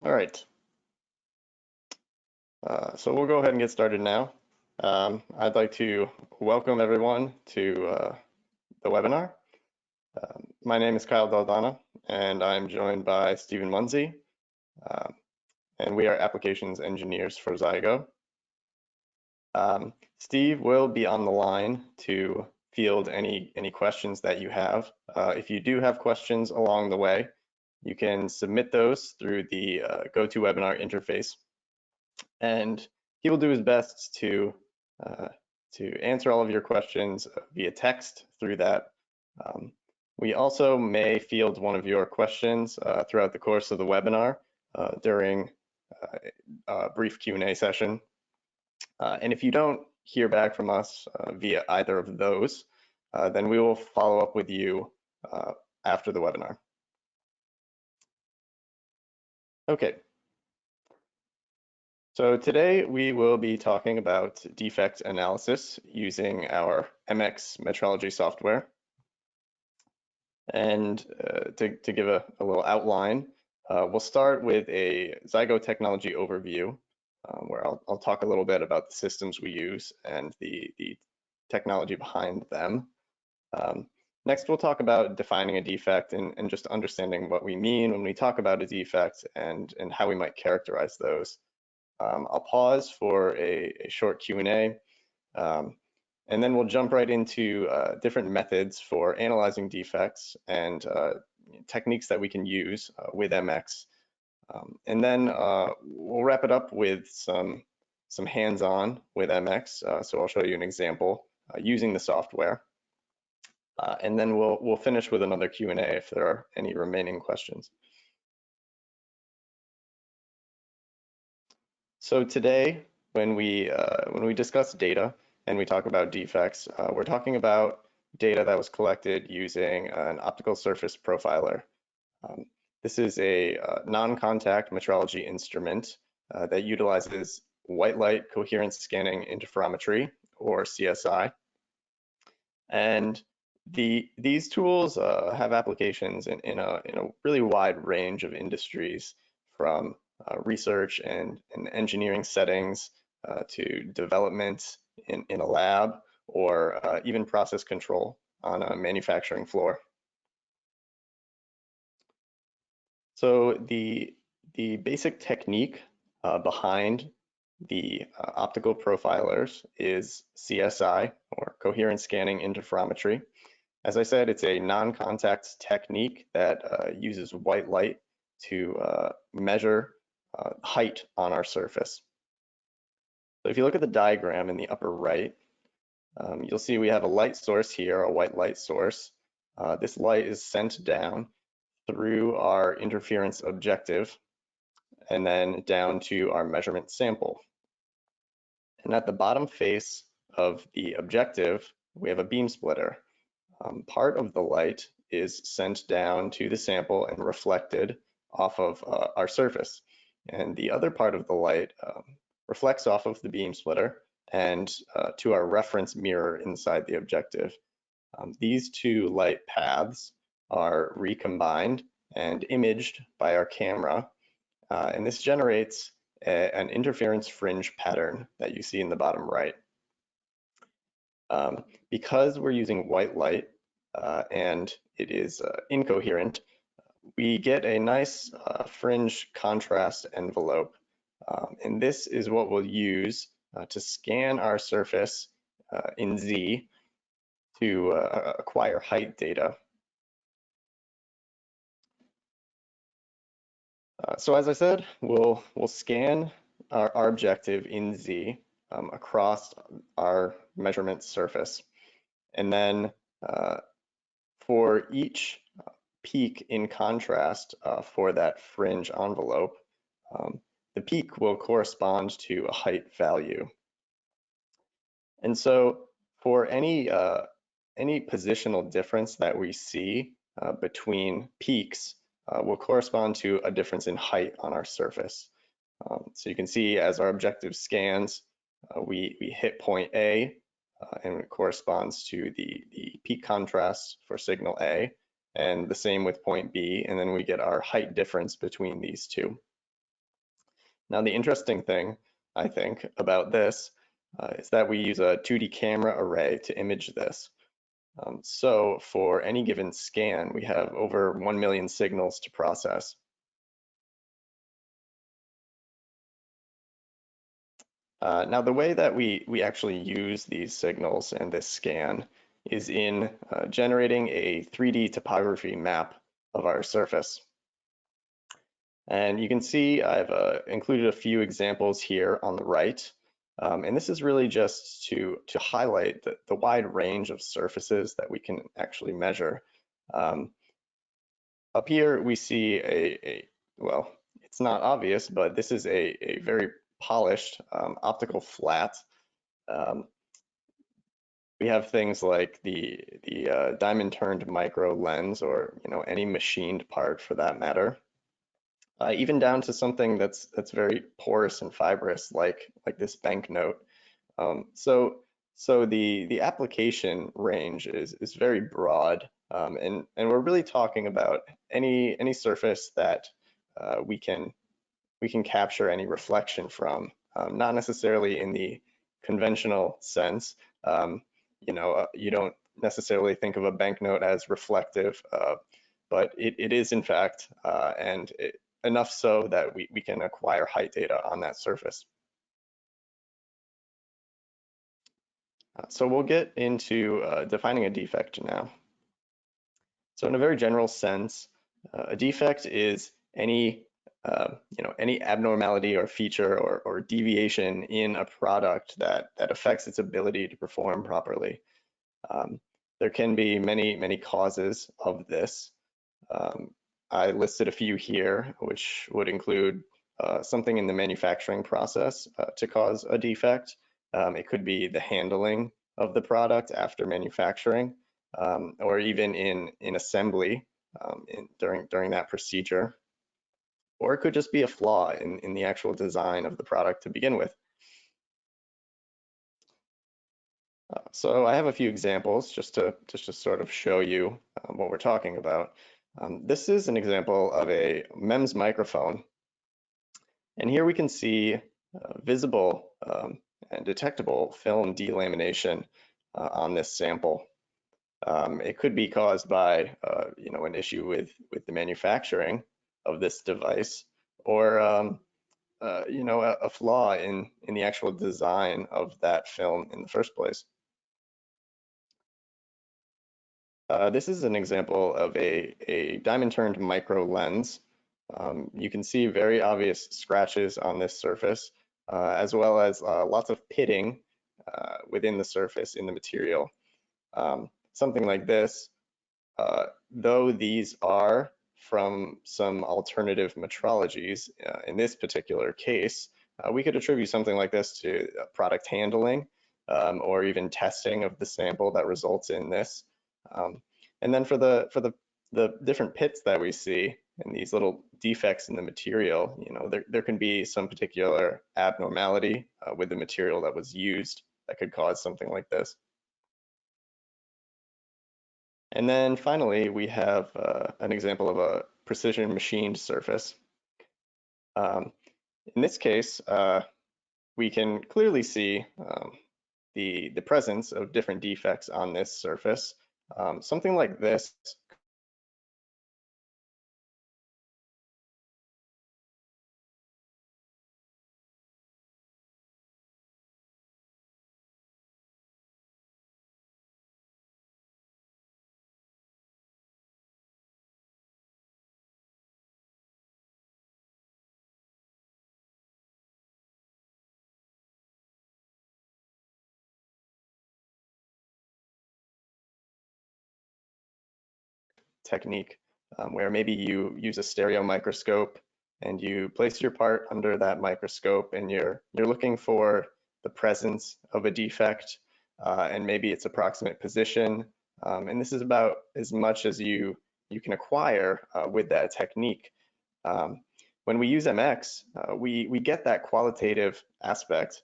All right, so we'll go ahead and get started now. I'd like to welcome everyone to the webinar. My name is Kyle Daldana, and I'm joined by Stephen Munsey, and we are applications engineers for Zygo. Steve will be on the line to field any questions that you have. If you do have questions along the way, you can submit those through the GoToWebinar interface, and he will do his best to answer all of your questions via text through that. We also may field one of your questions throughout the course of the webinar during a brief Q&A session. And if you don't hear back from us via either of those, then we will follow up with you after the webinar. Okay. So today we will be talking about defect analysis using our MX metrology software. And to give a little outline, we'll start with a Zygo technology overview, where I'll talk a little bit about the systems we use and the technology behind them. Next, we'll talk about defining a defect and just understanding what we mean when we talk about a defect and how we might characterize those. I'll pause for a short Q&A, and then we'll jump right into different methods for analyzing defects and techniques that we can use with MX. And then we'll wrap it up with some hands-on with MX. So I'll show you an example using the software. And then we'll finish with another Q&A if there are any remaining questions. So today, when we discuss data and we talk about defects, we're talking about data that was collected using an optical surface profiler. This is a non-contact metrology instrument that utilizes white light coherence scanning interferometry, or CSI. And these tools have applications in a really wide range of industries, from research and engineering settings to development in a lab, or even process control on a manufacturing floor. So the basic technique behind the optical profilers is CSI, or coherence scanning interferometry. As I said, it's a non-contact technique that uses white light to measure height on our surface. So if you look at the diagram in the upper right, you'll see we have a light source here, a white light source. This light is sent down through our interference objective and then down to our measurement sample. And at the bottom face of the objective, we have a beam splitter. Part of the light is sent down to the sample and reflected off of our surface. And the other part of the light reflects off of the beam splitter and to our reference mirror inside the objective. These two light paths are recombined and imaged by our camera, and this generates an interference fringe pattern that you see in the bottom right. Because we're using white light and it is incoherent, we get a nice fringe contrast envelope, and this is what we'll use to scan our surface in Z to acquire height data. So as I said, we'll scan our objective in Z across our measurement surface, and then for each peak in contrast for that fringe envelope, the peak will correspond to a height value. And so for any positional difference that we see between peaks will correspond to a difference in height on our surface. So you can see as our objective scans, we hit point A, and it corresponds to the peak contrast for signal A, and the same with point B, and then we get our height difference between these two. Now, the interesting thing, I think, about this is that we use a 2D camera array to image this. So for any given scan, we have over 1 million signals to process. Now, the way that we actually use these signals and this scan is in generating a 3D topography map of our surface. And you can see I've included a few examples here on the right. And this is really just to highlight the wide range of surfaces that we can actually measure. Up here, we see well, it's not obvious, but this is a very polished optical flat. We have things like the diamond turned micro lens, or any machined part for that matter. Even down to something that's very porous and fibrous, like this banknote. So the application range is very broad, and we're really talking about any surface that we can capture any reflection from, not necessarily in the conventional sense. You don't necessarily think of a banknote as reflective, but it is in fact, and enough so that we can acquire height data on that surface. So we'll get into defining a defect now. So in a very general sense, a defect is any any abnormality or feature or deviation in a product that affects its ability to perform properly. There can be many causes of this. I listed a few here, which would include something in the manufacturing process to cause a defect. It could be the handling of the product after manufacturing, or even in assembly during that procedure. Or it could just be a flaw in the actual design of the product to begin with. So I have a few examples just to sort of show you what we're talking about. This is an example of a MEMS microphone. And here we can see visible and detectable film delamination on this sample. It could be caused by an issue with the manufacturing of this device, or a flaw in the actual design of that film in the first place. This is an example of a diamond turned micro lens. You can see very obvious scratches on this surface, as well as lots of pitting within the surface in the material. Something like this, though these are from some alternative metrologies, in this particular case, we could attribute something like this to product handling, or even testing of the sample that results in this. And then for the different pits that we see and these little defects in the material, there can be some particular abnormality with the material that was used that could cause something like this. And then finally, we have an example of a precision machined surface. In this case, we can clearly see the presence of different defects on this surface. Something like this technique, where maybe you use a stereo microscope and you place your part under that microscope, and you're looking for the presence of a defect and maybe its approximate position. And this is about as much as you can acquire with that technique. When we use MX, we get that qualitative aspect,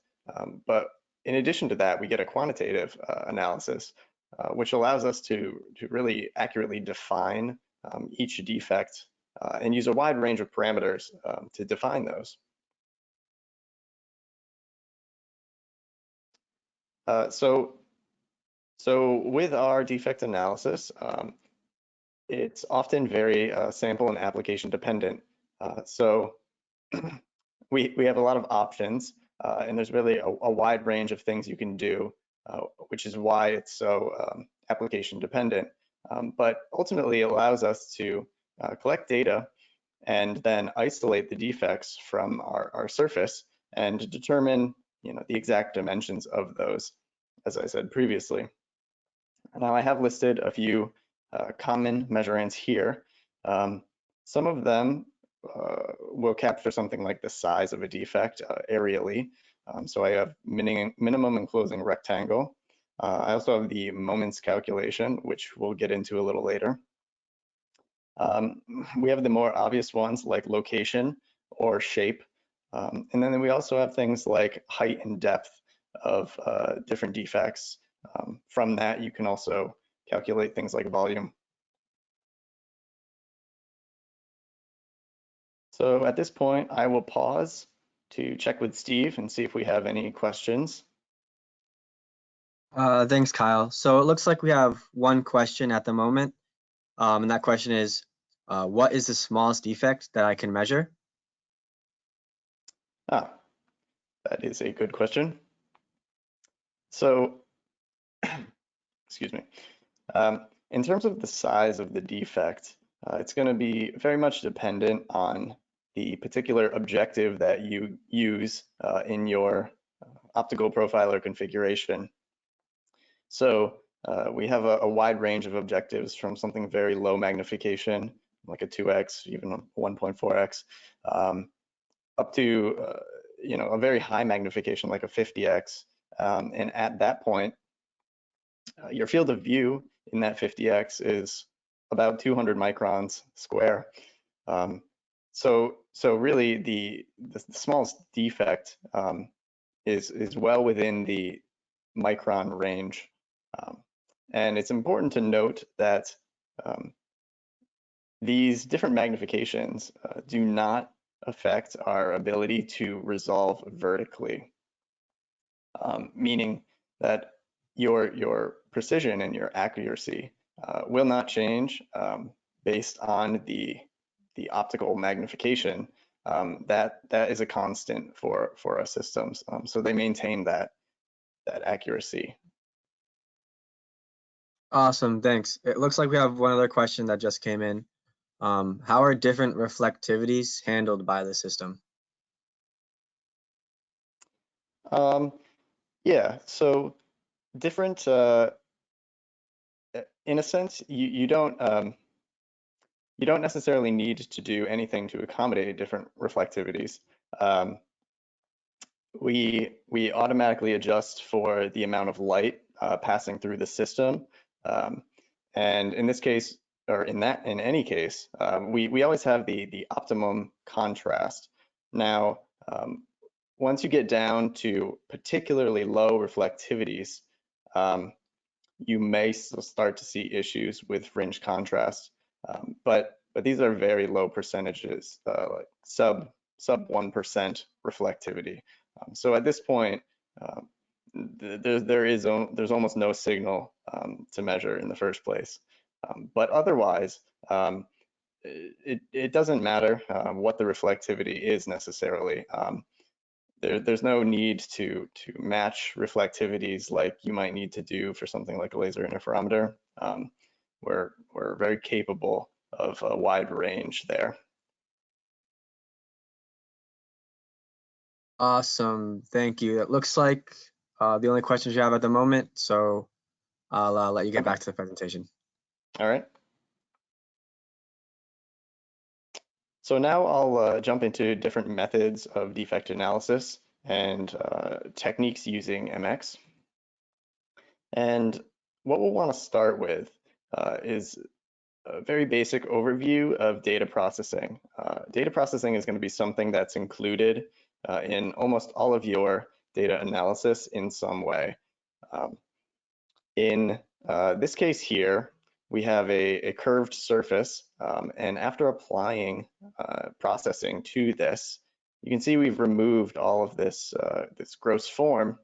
but in addition to that, we get a quantitative analysis, which allows us to really accurately define each defect and use a wide range of parameters to define those. So with our defect analysis, it's often very sample and application dependent. So we have a lot of options, and there's really a wide range of things you can do, which is why it's so application dependent. But ultimately, it allows us to collect data and then isolate the defects from our surface and determine, the exact dimensions of those, as I said previously. Now, I have listed a few common measurements here. Some of them will capture something like the size of a defect aerially. So I have minimum enclosing rectangle. I also have the moments calculation, which we'll get into a little later. We have the more obvious ones like location or shape. And then we also have things like height and depth of different defects. From that, you can also calculate things like volume. So at this point, I will pause to check with Steve and see if we have any questions. Thanks, Kyle. So it looks like we have one question at the moment, and that question is, what is the smallest defect that I can measure? That is a good question. So, excuse me. In terms of the size of the defect, it's going to be very much dependent on the particular objective that you use in your optical profiler configuration. So we have a wide range of objectives from something very low magnification, like a 2x, even a 1.4x, up to a very high magnification, like a 50x. And at that point, your field of view in that 50x is about 200 microns square. So really the smallest defect is well within the micron range. And it's important to note that these different magnifications do not affect our ability to resolve vertically, meaning that your precision and your accuracy will not change based on the optical magnification. That is a constant for our systems, so they maintain that accuracy. Awesome, thanks. It looks like we have one other question that just came in. How are different reflectivities handled by the system? Yeah, so different, in a sense, you don't necessarily need to do anything to accommodate different reflectivities. We automatically adjust for the amount of light passing through the system, and in this case, or in any case, we always have the optimum contrast. Now, once you get down to particularly low reflectivities, you may start to see issues with fringe contrast, but these are very low percentages, like sub 1% reflectivity. So at this point, there's almost no signal to measure in the first place. But otherwise, it doesn't matter what the reflectivity is necessarily. There's no need to match reflectivities like you might need to do for something like a laser interferometer. We're very capable of a wide range there. Awesome, thank you. It looks like the only questions you have at the moment, so I'll let you get back to the presentation. All right. So now I'll jump into different methods of defect analysis and techniques using MX. And what we'll want to start with is a very basic overview of data processing. Data processing is going to be something that's included in almost all of your data analysis in some way. In this case here, we have a curved surface, and after applying processing to this, you can see we've removed all of this, this gross form,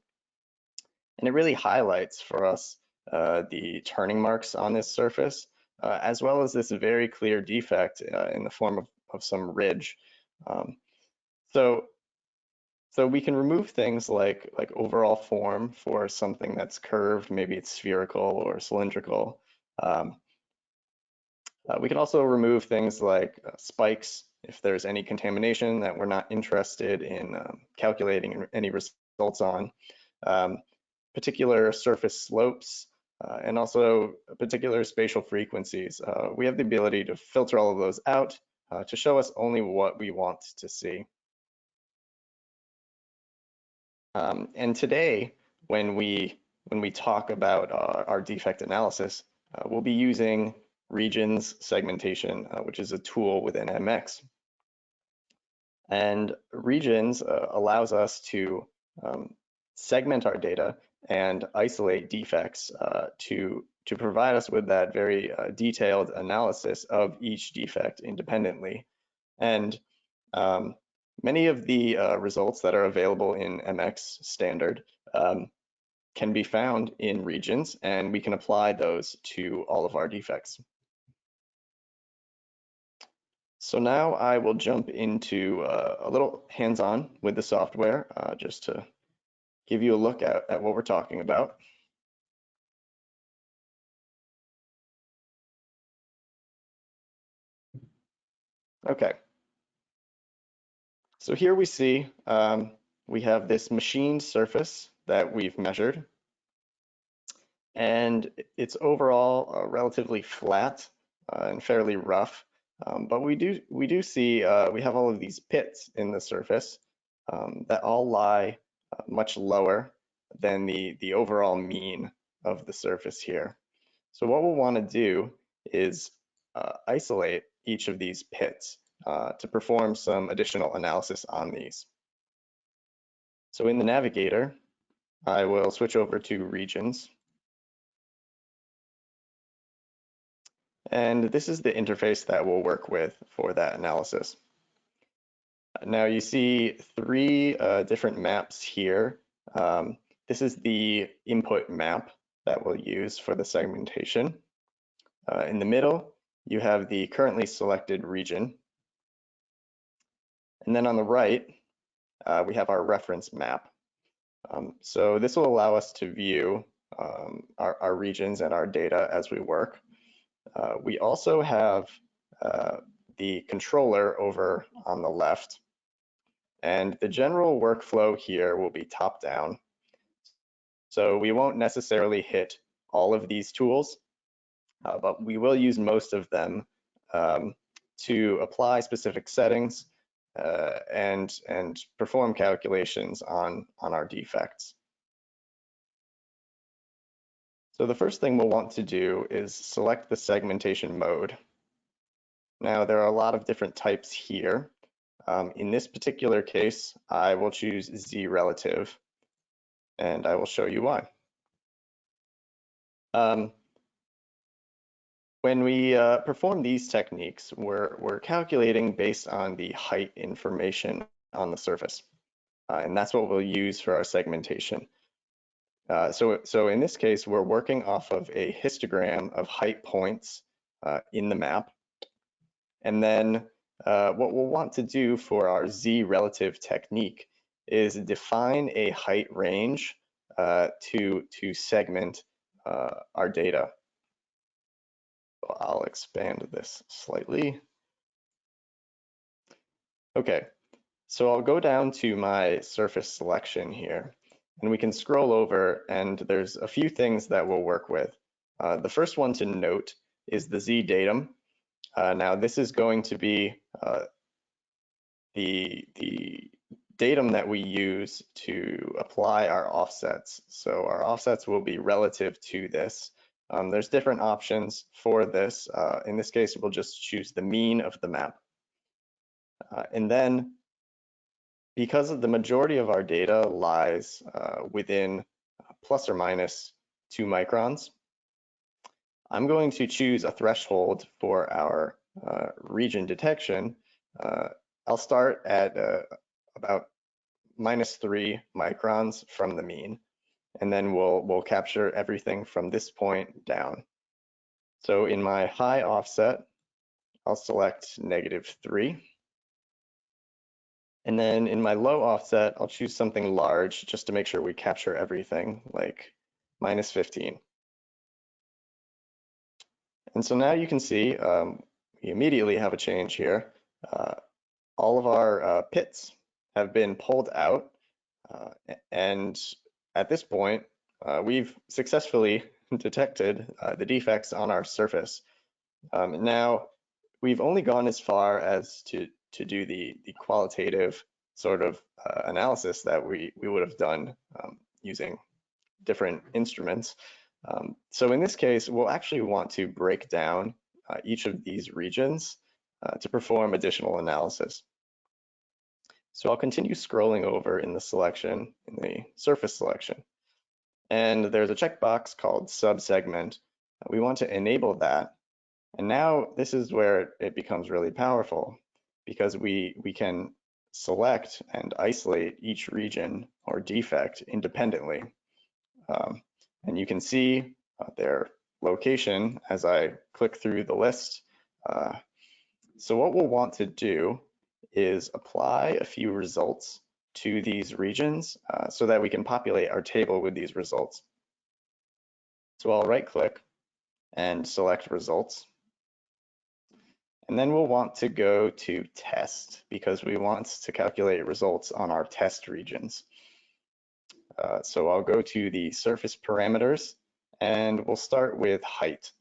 And it really highlights for us the turning marks on this surface, as well as this very clear defect in the form of some ridge. So we can remove things like overall form for something that's curved, maybe it's spherical or cylindrical. We can also remove things like spikes if there's any contamination that we're not interested in calculating any results on. Particular surface slopes, and also particular spatial frequencies. We have the ability to filter all of those out to show us only what we want to see. And today, when we talk about our defect analysis, we'll be using regions segmentation, which is a tool within MX. And regions allows us to segment our data and isolate defects to provide us with that very detailed analysis of each defect independently. And many of the results that are available in MX standard can be found in regions, and we can apply those to all of our defects. So now I will jump into a little hands-on with the software just to give you a look at what we're talking about. Okay. So here we see we have this machined surface that we've measured, and it's overall relatively flat and fairly rough. But we do see we have all of these pits in the surface that all lie much lower than the overall mean of the surface here. So what we'll want to do is isolate each of these pits to perform some additional analysis on these. So in the navigator, I will switch over to regions. And this is the interface that we'll work with for that analysis. Now you see three different maps here. This is the input map that we'll use for the segmentation. In the middle, you have the currently selected region. And then on the right, we have our reference map. So this will allow us to view our regions and our data as we work. We also have the controller over on the left, and the general workflow here will be top down. So we won't necessarily hit all of these tools, but we will use most of them to apply specific settings and perform calculations on our defects. So the first thing we'll want to do is select the segmentation mode. Now there are a lot of different types here. In this particular case, I will choose Z relative, and I will show you why. When we perform these techniques, we're calculating based on the height information on the surface, and that's what we'll use for our segmentation. So in this case, we're working off of a histogram of height points in the map. And then what we'll want to do for our Z relative technique is define a height range to segment our data. So I'll expand this slightly. Okay, so I'll go down to my surface selection here, and we can scroll over, and there's a few things that we'll work with. The first one to note is the Z datum. Now this is going to be the datum that we use to apply our offsets. So our offsets will be relative to this. There's different options for this. In this case, we'll just choose the mean of the map. And then, because of the majority of our data lies within plus or minus 2 microns, I'm going to choose a threshold for our region detection. I'll start at about -3 microns from the mean. and then we'll capture everything from this point down. So in my high offset, I'll select -3. And then in my low offset, I'll choose something large just to make sure we capture everything, like -15. And so now you can see we immediately have a change here. All of our pits have been pulled out. And at this point, we've successfully detected the defects on our surface. Now, we've only gone as far as to do the qualitative sort of analysis that we would have done using different instruments. So in this case, we'll actually want to break down each of these regions to perform additional analysis. So I'll continue scrolling over in the selection, in the surface selection. And there's a checkbox called subsegment. We want to enable that. And now this is where it becomes really powerful, because we can select and isolate each region or defect independently. And you can see their location as I click through the list. So what we'll want to do is apply a few results to these regions so that we can populate our table with these results. So I'll right click and select results. And then we'll want to go to test because we want to calculate results on our test regions. So I'll go to the surface parameters and we'll start with height.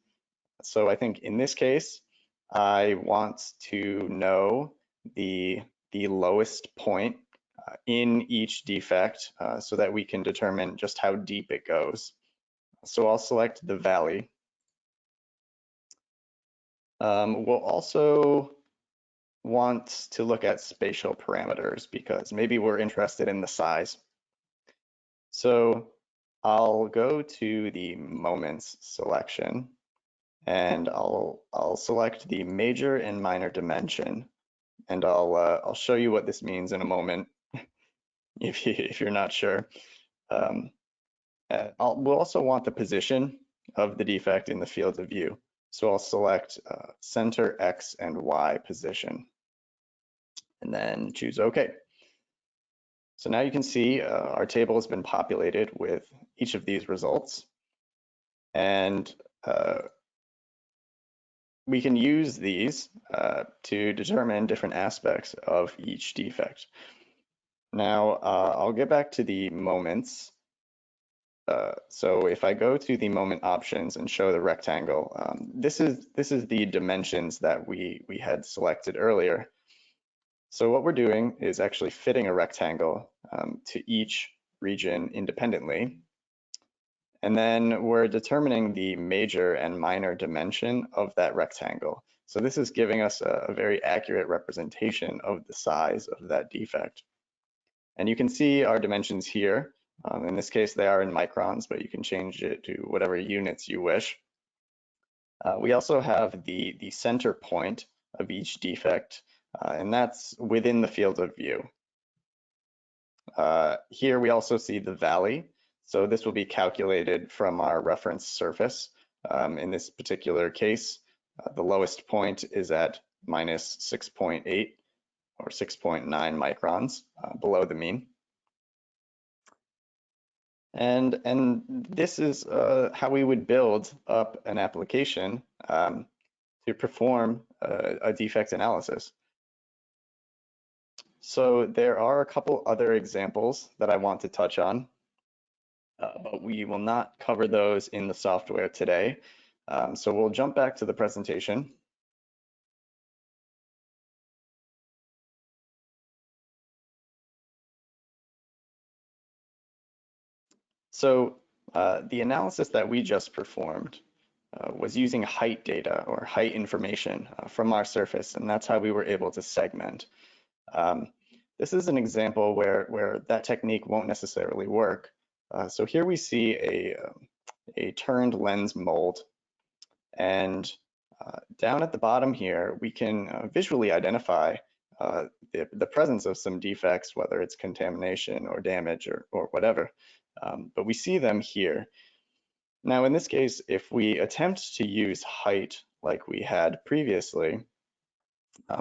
So I think in this case, I want to know the lowest point in each defect so that we can determine just how deep it goes. So I'll select the valley. We'll also want to look at spatial parameters because maybe we're interested in the size. So I'll go to the moments selection and I'll select the major and minor dimension, and I'll show you what this means in a moment if you're not sure. We'll also want the position of the defect in the field of view. So I'll select center X and Y position and then choose OK. So now you can see our table has been populated with each of these results, and we can use these to determine different aspects of each defect. Now I'll get back to the moments. So if I go to the moment options and show the rectangle, this is the dimensions that we had selected earlier. So what we're doing is actually fitting a rectangle to each region independently. And then we're determining the major and minor dimension of that rectangle. So this is giving us a very accurate representation of the size of that defect. And you can see our dimensions here. In this case, they are in microns, but you can change it to whatever units you wish. We also have the center point of each defect, and that's within the field of view. Here we also see the valley. So this will be calculated from our reference surface. In this particular case, the lowest point is at -6.8 or 6.9 microns below the mean. And this is how we would build up an application to perform a defect analysis. So there are a couple other examples that I want to touch on, but we will not cover those in the software today. So we'll jump back to the presentation. So the analysis that we just performed was using height data or height information from our surface, and that's how we were able to segment. This is an example where that technique won't necessarily work. So here we see a turned lens mold, and down at the bottom here, we can visually identify the presence of some defects, whether it's contamination or damage or whatever. but we see them here. Now, in this case, if we attempt to use height like we had previously,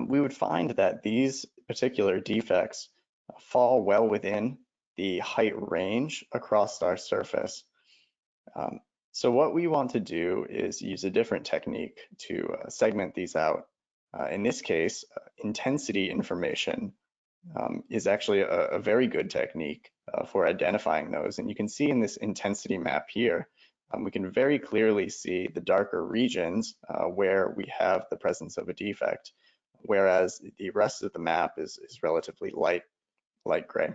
we would find that these particular defects fall well within the height range across our surface. So what we want to do is use a different technique to segment these out. In this case, intensity information is actually a very good technique for identifying those. And you can see in this intensity map here, we can very clearly see the darker regions where we have the presence of a defect, whereas the rest of the map is relatively light gray.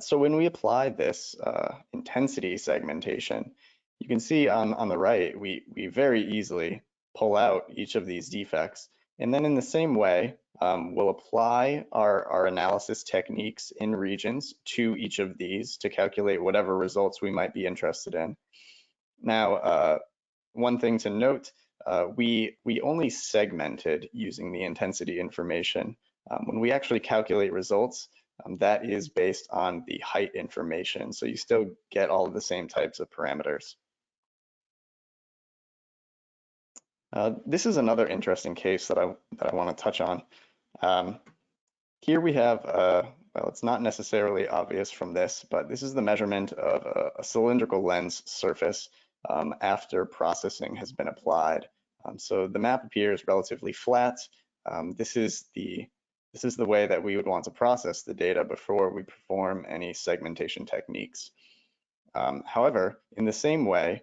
So when we apply this intensity segmentation, you can see on the right, we very easily pull out each of these defects. And then in the same way, we'll apply our analysis techniques in regions to each of these to calculate whatever results we might be interested in. Now, one thing to note, we only segmented using the intensity information. When we actually calculate results, that is based on the height information. So you still get all of the same types of parameters. This is another interesting case that I want to touch on. Here we have, well, it's not necessarily obvious from this, but this is the measurement of a cylindrical lens surface after processing has been applied. So the map appears relatively flat. This is the way that we would want to process the data before we perform any segmentation techniques. However, in the same way,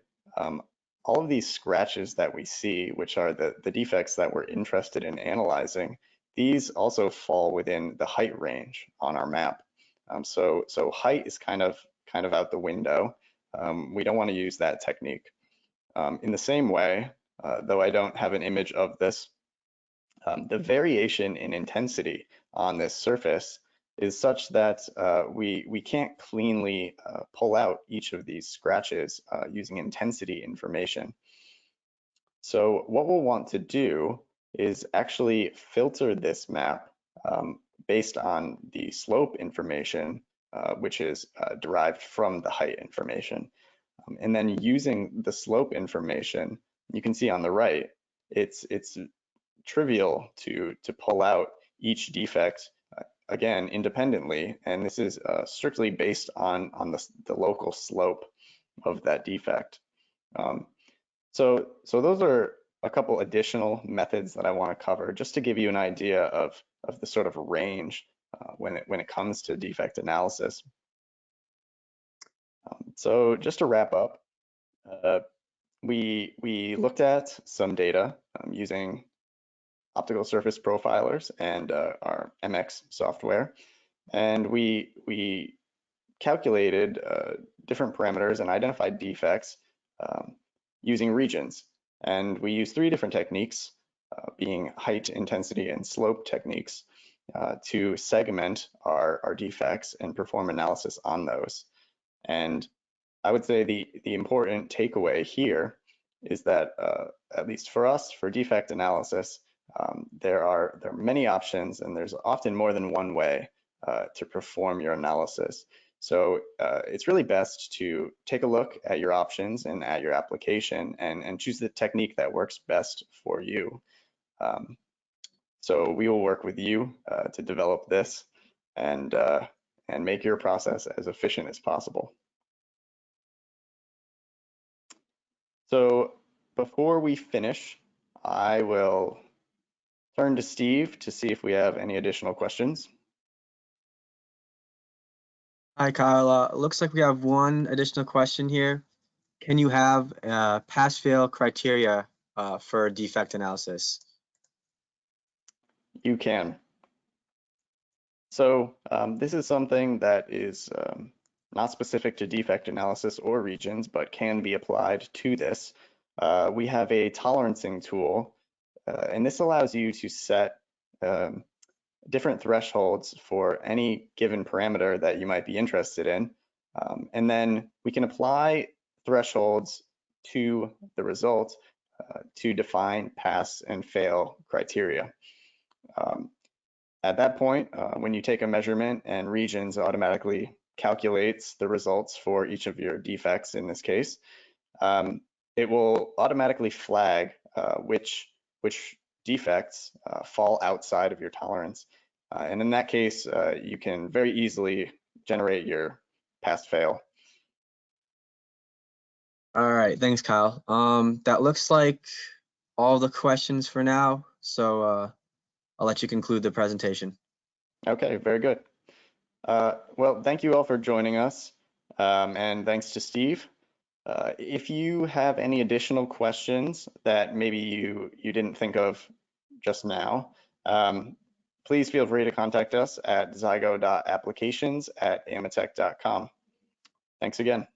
all of these scratches that we see, which are the defects that we're interested in analyzing, these also fall within the height range on our map. So height is kind of out the window. We don't want to use that technique. In the same way, though I don't have an image of this, the variation in intensity on this surface is such that we can't cleanly pull out each of these scratches using intensity information. So what we'll want to do is actually filter this map based on the slope information, which is derived from the height information. And then using the slope information, you can see on the right, it's trivial to pull out each defect again independently, and this is strictly based on the local slope of that defect. So those are a couple additional methods that I want to cover just to give you an idea of the sort of range when it comes to defect analysis. So just to wrap up, we looked at some data using optical surface profilers and our MX software, and we calculated different parameters and identified defects using regions. And we used 3 different techniques, being height, intensity, and slope techniques, to segment our defects and perform analysis on those. And I would say the important takeaway here is that, at least for us, for defect analysis, there are many options, and there's often more than one way to perform your analysis. So it's really best to take a look at your options and at your application and choose the technique that works best for you. So we will work with you to develop this and make your process as efficient as possible. So before we finish, I will turn to Steve to see if we have any additional questions. Hi, Kyle. Looks like we have one additional question here. Can you have pass-fail criteria for defect analysis? You can. So this is something that is not specific to defect analysis or regions, but can be applied to this. We have a tolerancing tool, and this allows you to set different thresholds for any given parameter that you might be interested in. And then we can apply thresholds to the result to define pass and fail criteria. At that point, when you take a measurement and regions automatically calculates the results for each of your defects in this case, it will automatically flag which defects fall outside of your tolerance. And in that case, you can very easily generate your pass-fail. All right, thanks, Kyle. That looks like all the questions for now, so I'll let you conclude the presentation. Okay, very good. Well, thank you all for joining us, and thanks to Steve. If you have any additional questions that maybe you didn't think of just now, please feel free to contact us at zygo.applications@amatech.com. Thanks again.